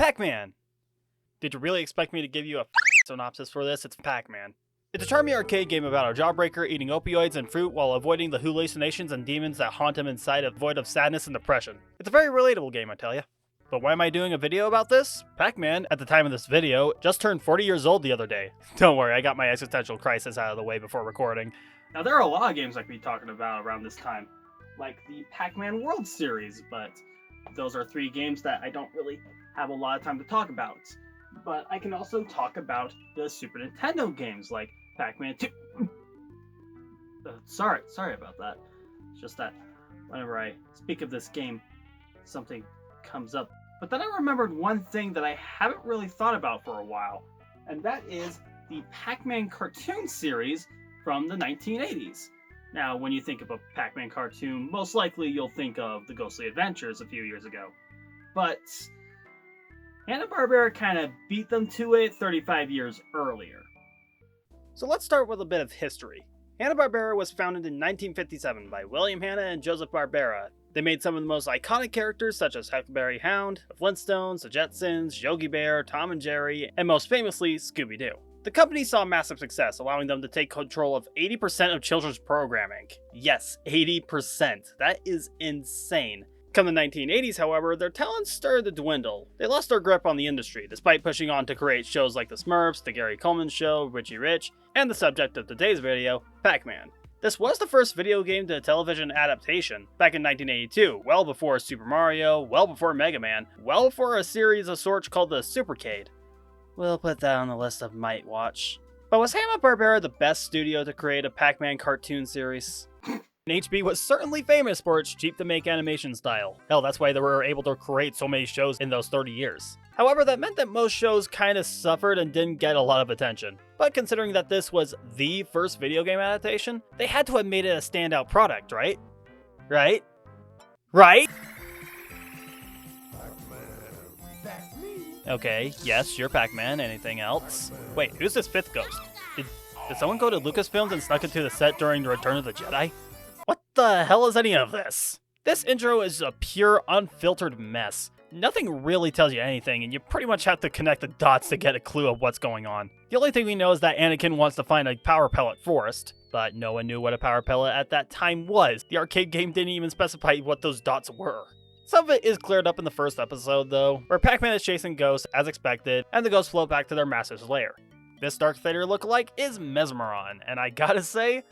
Pac-Man! Did you really expect me to give you a synopsis for this? It's Pac-Man. It's a charming arcade game about a jawbreaker eating opioids and fruit while avoiding the hallucinations and demons that haunt him inside a void of sadness and depression. It's a very relatable game, I tell ya. But why am I doing a video about this? Pac-Man, at the time of this video, just turned 40 years old the other day. Don't worry, I got my existential crisis out of the way before recording. Now there are a lot of games I could be talking about around this time, like the Pac-Man World Series, but those are 3 games that I don't really have a lot of time to talk about. But I can also talk about the Super Nintendo games like Pac-Man 2. Sorry about that. It's just that whenever I speak of this game, something comes up. But then I remembered one thing that I haven't really thought about for a while, and that is the Pac-Man Cartoon Series from the 1980s. Now, when you think of a Pac-Man cartoon, most likely you'll think of the Ghostly Adventures a few years ago. But Hanna-Barbera kind of beat them to it 35 years earlier. So let's start with a bit of history. Hanna-Barbera was founded in 1957 by William Hanna and Joseph Barbera. They made some of the most iconic characters such as Huckleberry Hound, the Flintstones, the Jetsons, Yogi Bear, Tom and Jerry, and most famously, Scooby-Doo. The company saw massive success, allowing them to take control of 80% of children's programming. Yes, 80%. That is insane. Come the 1980s, however, their talents started to dwindle. They lost their grip on the industry, despite pushing on to create shows like The Smurfs, The Gary Coleman Show, Richie Rich, and the subject of today's video, Pac-Man. This was the first video game to television adaptation, back in 1982, well before Super Mario, well before Mega Man, well before a series of sorts called the Supercade. We'll put that on the list of might watch. But was Hanna-Barbera the best studio to create a Pac-Man cartoon series? HB was certainly famous for its cheap-to-make animation style. Hell, that's why they were able to create so many shows in those 30 years. However, that meant that most shows kinda suffered and didn't get a lot of attention. But considering that this was the first video game adaptation, they had to have made it a standout product, right? Right? Okay, yes, you're Pac-Man. Anything else? Wait, who's this 5th ghost? Did someone go to Lucasfilms and snuck into the set during the Return of the Jedi? What the hell is any of this? This intro is a pure, unfiltered mess. Nothing really tells you anything, and you pretty much have to connect the dots to get a clue of what's going on. The only thing we know is that Anakin wants to find a power pellet forest, but no one knew what a power pellet at that time was. The arcade game didn't even specify what those dots were. Some of it is cleared up in the first episode, though, where Pac-Man is chasing ghosts as expected, and the ghosts float back to their master's lair. This Darth Vader lookalike is Mesmeron, and I gotta say,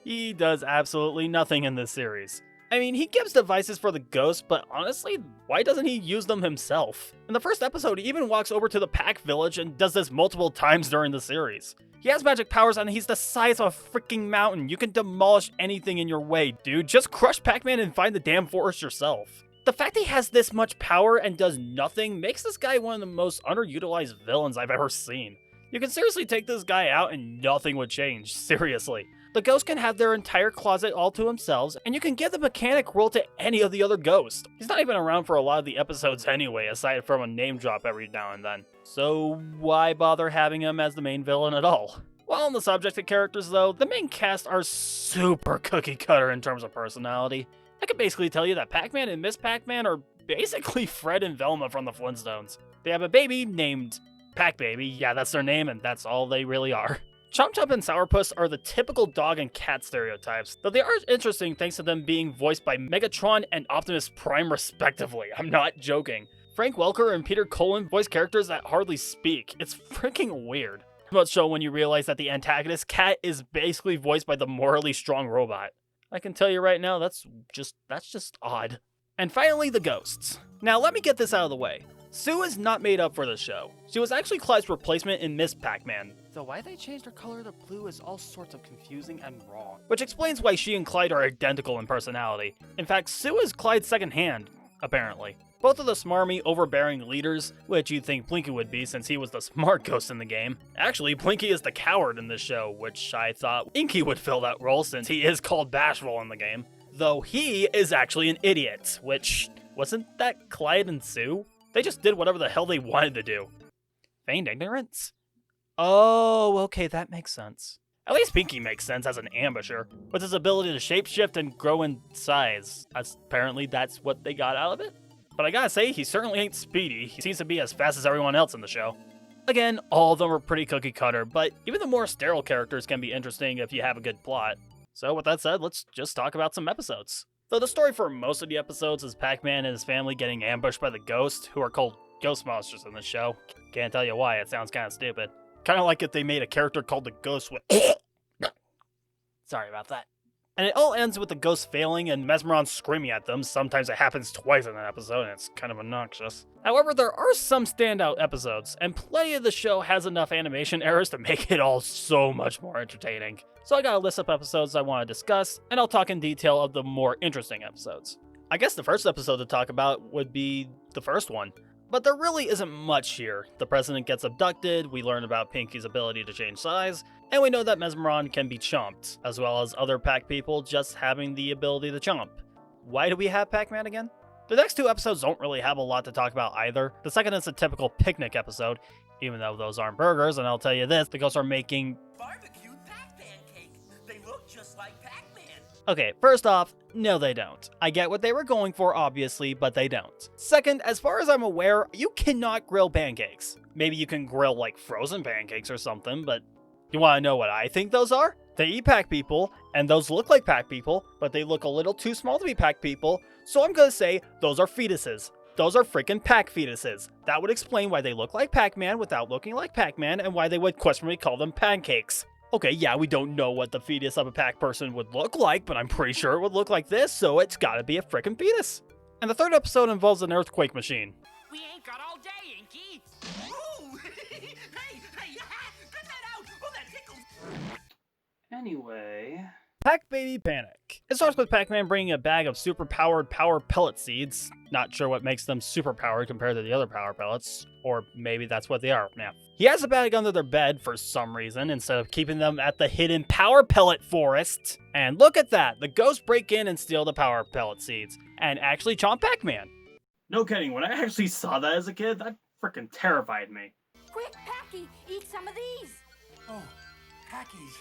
he does absolutely nothing in this series. I mean, he gives devices for the ghosts, but honestly, why doesn't he use them himself? In the first episode, he even walks over to the Pac Village and does this multiple times during the series. He has magic powers and he's the size of a freaking mountain. You can demolish anything in your way, dude. Just crush Pac-Man and find the damn forest yourself. The fact he has this much power and does nothing makes this guy one of the most underutilized villains I've ever seen. You can seriously take this guy out and nothing would change, seriously. The ghosts can have their entire closet all to themselves, and you can give the mechanic role to any of the other ghosts. He's not even around for a lot of the episodes anyway, aside from a name drop every now and then. So why bother having him as the main villain at all? While on the subject of characters though, the main cast are super cookie cutter in terms of personality. I could basically tell you that Pac-Man and Miss Pac-Man are basically Fred and Velma from the Flintstones. They have a baby named Pac-Baby, yeah, that's their name, and that's all they really are. Chomp Chomp and Sourpuss are the typical dog and cat stereotypes, though they are interesting thanks to them being voiced by Megatron and Optimus Prime respectively. I'm not joking. Frank Welker and Peter Cullen voice characters that hardly speak. It's freaking weird. Much so when you realize that the antagonist, Cat, is basically voiced by the morally strong robot. I can tell you right now, that's just odd. And finally, the ghosts. Now let me get this out of the way. Sue is not made up for the show. She was actually Clyde's replacement in Miss Pac-Man, though why they changed her color to blue is all sorts of confusing and wrong. Which explains why she and Clyde are identical in personality. In fact, Sue is Clyde's second hand, apparently. Both are the smarmy, overbearing leaders, which you'd think Blinky would be since he was the smart ghost in the game. Actually, Blinky is the coward in this show, which I thought Inky would fill that role since he is called Bashful in the game. Though he is actually an idiot, which, wasn't that Clyde and Sue? They just did whatever the hell they wanted to do. Feigned ignorance? Oh, okay, that makes sense. At least Pinky makes sense as an ambusher, with his ability to shapeshift and grow in size. Apparently that's what they got out of it? but I gotta say, he certainly ain't speedy. He seems to be as fast as everyone else in the show. Again, all of them are pretty cookie cutter, but even the more sterile characters can be interesting if you have a good plot. So with that said, let's just talk about some episodes. Though the story for most of the episodes is Pac-Man and his family getting ambushed by the Ghost, who are called Ghost Monsters in the show. Can't tell you why, it sounds kinda stupid. Kinda like if they made a character called the Ghost with Sorry about that. And it all ends with the Ghost failing and Mesmeron screaming at them. Sometimes it happens twice in an episode, and it's kind of obnoxious. However, there are some standout episodes, and plenty of the show has enough animation errors to make it all so much more entertaining. So I got a list of episodes I want to discuss, and I'll talk in detail of the more interesting episodes. I guess the first episode to talk about would be the first one. But there really isn't much here. The president gets abducted, we learn about Pinky's ability to change size, and we know that Mesmeron can be chomped, as well as other Pac people just having the ability to chomp. Why do we have Pac-Man again? The next two episodes don't really have a lot to talk about either. The second is a typical picnic episode, even though those aren't burgers, and I'll tell you this, the ghosts are making barbecued Pac-Man cake. They look just like Pac-Man. Okay, first off, no they don't. I get what they were going for, obviously, but they don't. Second, as far as I'm aware, you cannot grill pancakes. Maybe you can grill, like, frozen pancakes or something, but you want to know what I think those are? They eat Pac people, and those look like Pac people, but they look a little too small to be Pac people, so I'm gonna say those are fetuses. Those are freaking Pac fetuses. That would explain why they look like Pac-Man without looking like Pac-Man, and why they would questionably call them pancakes. Okay, yeah, we don't know what the fetus of a Pac person would look like, but I'm pretty sure it would look like this, so it's gotta be a frickin' fetus. And the third episode involves an earthquake machine. We ain't got all day, Inky. Ooh! hey, cut that out! Oh, that tickles. Anyway... Pac Baby Panic. It starts with Pac-Man bringing a bag of super-powered power pellet seeds. Not sure what makes them super-powered compared to the other power pellets, or maybe that's what they are now. He has a bag under their bed for some reason, instead of keeping them at the hidden power pellet forest. And look at that, the ghosts break in and steal the power pellet seeds, and actually chomp Pac-Man. No kidding, when I actually saw that as a kid, that freaking terrified me. Quick, Packy, eat some of these. Oh, Packy's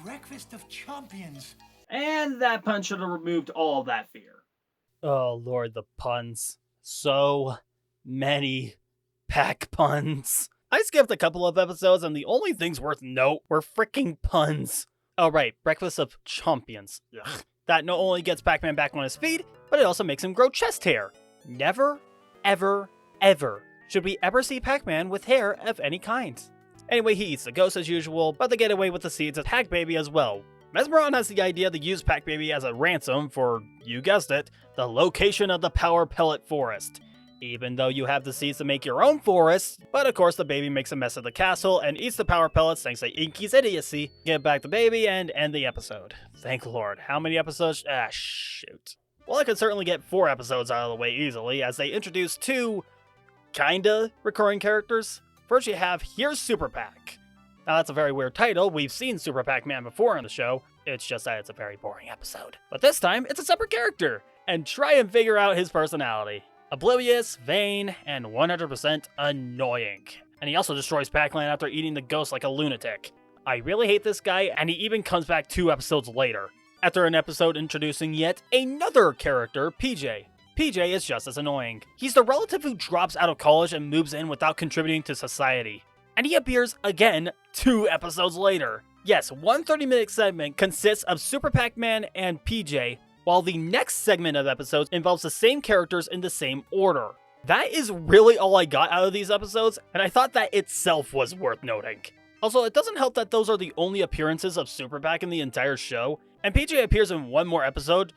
breakfast of champions. And that pun should have removed all of that fear. Oh lord, the puns. So many Pac puns. I skipped a couple of episodes and the only things worth note were freaking puns. Oh right, breakfast of champions. Ugh. That not only gets Pac-Man back on his feet, but it also makes him grow chest hair. Never, ever, ever should we ever see Pac-Man with hair of any kind. Anyway, he eats the ghost as usual, but they get away with the seeds of Pac Baby as well. Mesmeron has the idea to use Pac Baby as a ransom for, you guessed it, the location of the power pellet forest. Even though you have the seeds to make your own forest, but of course the baby makes a mess of the castle and eats the power pellets thanks to Inky's idiocy. Get back the baby and end the episode. Thank Lord. How many episodes? Shoot. Well, I could certainly get 4 episodes out of the way easily, as they introduce 2, kinda, recurring characters. First you have Here's Super Pac. Now that's a very weird title, we've seen Super Pac-Man before on the show, it's just that it's a very boring episode. But this time, it's a separate character, and try and figure out his personality. Oblivious, vain, and 100% annoying. And he also destroys Pac-Land after eating the ghost like a lunatic. I really hate this guy, and he even comes back 2 episodes later, after an episode introducing yet another character, PJ. PJ is just as annoying. He's the relative who drops out of college and moves in without contributing to society. And he appears again 2 episodes later. Yes, one 30-minute segment consists of Super Pac-Man and PJ, while the next segment of episodes involves the same characters in the same order. That is really all I got out of these episodes, and I thought that itself was worth noting. Also, it doesn't help that those are the only appearances of Super Pac in the entire show, and PJ appears in one more episode,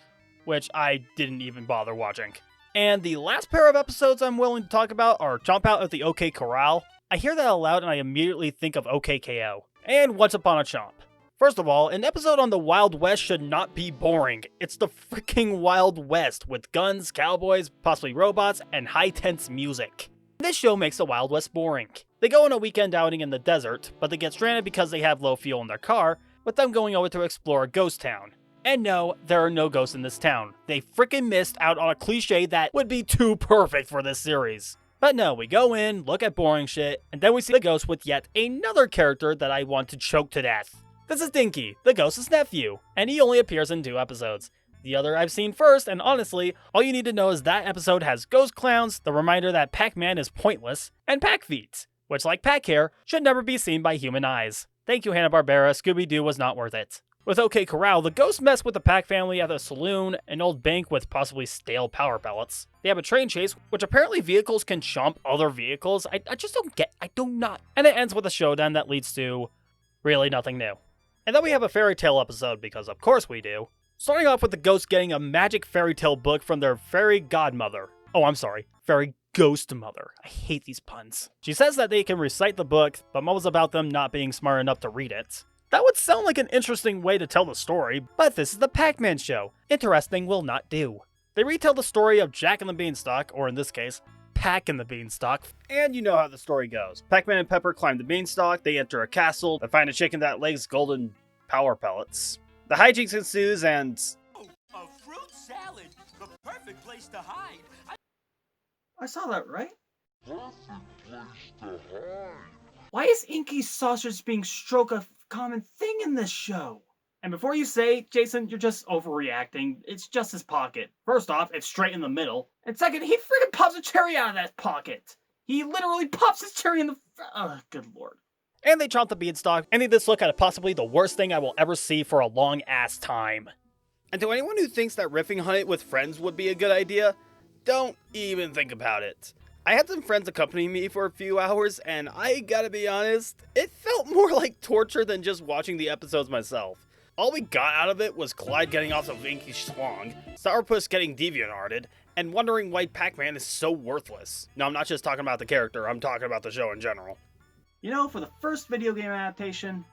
which I didn't even bother watching. And the last pair of episodes I'm willing to talk about are Chomp Out at the OK Corral. I hear that aloud and I immediately think of OKKO. And Once Upon a Chomp. First of all, an episode on the Wild West should not be boring. It's the freaking Wild West, with guns, cowboys, possibly robots, and high-tense music. This show makes the Wild West boring. They go on a weekend outing in the desert, but they get stranded because they have low fuel in their car, with them going over to explore a ghost town. And no, there are no ghosts in this town. They freaking missed out on a cliche that would be too perfect for this series. But no, we go in, look at boring shit, and then we see the ghost with yet another character that I want to choke to death. This is Dinky, the ghost's nephew, and he only appears in 2 episodes. The other I've seen first, and honestly, all you need to know is that episode has ghost clowns, the reminder that Pac-Man is pointless, and Pac feet, which, like Pac hair, should never be seen by human eyes. Thank you, Hanna-Barbera, Scooby-Doo was not worth it. With OK Corral, the ghosts mess with the Pac family at a saloon, an old bank with possibly stale power pellets. They have a train chase, which apparently vehicles can chomp other vehicles. I just don't get, I do not. And it ends with a showdown that leads to really nothing new. And then we have a fairy tale episode, because of course we do. Starting off with the ghosts getting a magic fairy tale book from their fairy godmother. Oh, I'm sorry, fairy ghost mother. I hate these puns. She says that they can recite the book, but mumbles about them not being smart enough to read it. That would sound like an interesting way to tell the story, but this is the Pac-Man show. Interesting will not do. They retell the story of Jack and the Beanstalk, or in this case, Pac and the Beanstalk, and you know how the story goes. Pac-Man and Pepper climb the beanstalk, they enter a castle, they find a chicken that lays golden power pellets. The hijinks ensues and... Oh, a fruit salad! The perfect place to hide! I saw that, right? Why is Inky's sausage being stroked a common thing in this show? And before you say, Jason, you're just overreacting, it's just his pocket. First off, it's straight in the middle. And second, he freaking pops a cherry out of that pocket. He literally pops his cherry in the... good lord. And they chomp the beanstalk, ending this look at possibly the worst thing I will ever see for a long-ass time. And to anyone who thinks that riffing on it with friends would be a good idea, don't even think about it. I had some friends accompany me for a few hours, and I gotta be honest, it felt more like torture than just watching the episodes myself. All we got out of it was Clyde getting off of Inky's schlong, Sourpuss getting deviant-arted, and wondering why Pac-Man is so worthless. No, I'm not just talking about the character, I'm talking about the show in general. You know, for the first video game adaptation,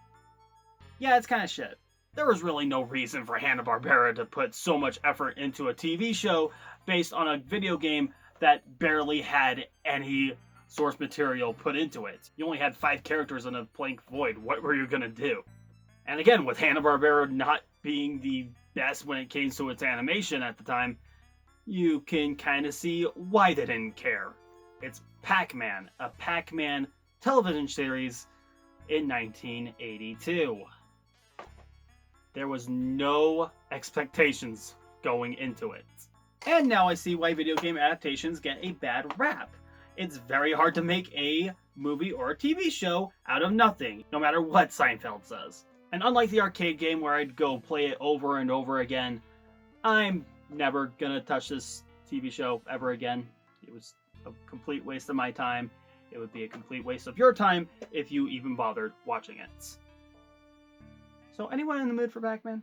yeah, it's kind of shit. There was really no reason for Hanna-Barbera to put so much effort into a TV show based on a video game that barely had any source material put into it. You only had 5 characters in a blank void. What were you gonna do? And again, with Hanna-Barbera not being the best when it came to its animation at the time, you can kind of see why they didn't care. It's Pac-Man, a Pac-Man television series in 1982. There was no expectations going into it. And now I see why video game adaptations get a bad rap. It's very hard to make a movie or a TV show out of nothing, no matter what Seinfeld says. And unlike the arcade game where I'd go play it over and over again, I'm never gonna touch this TV show ever again. It was a complete waste of my time. It would be a complete waste of your time if you even bothered watching it. So anyone in the mood for Pac-Man?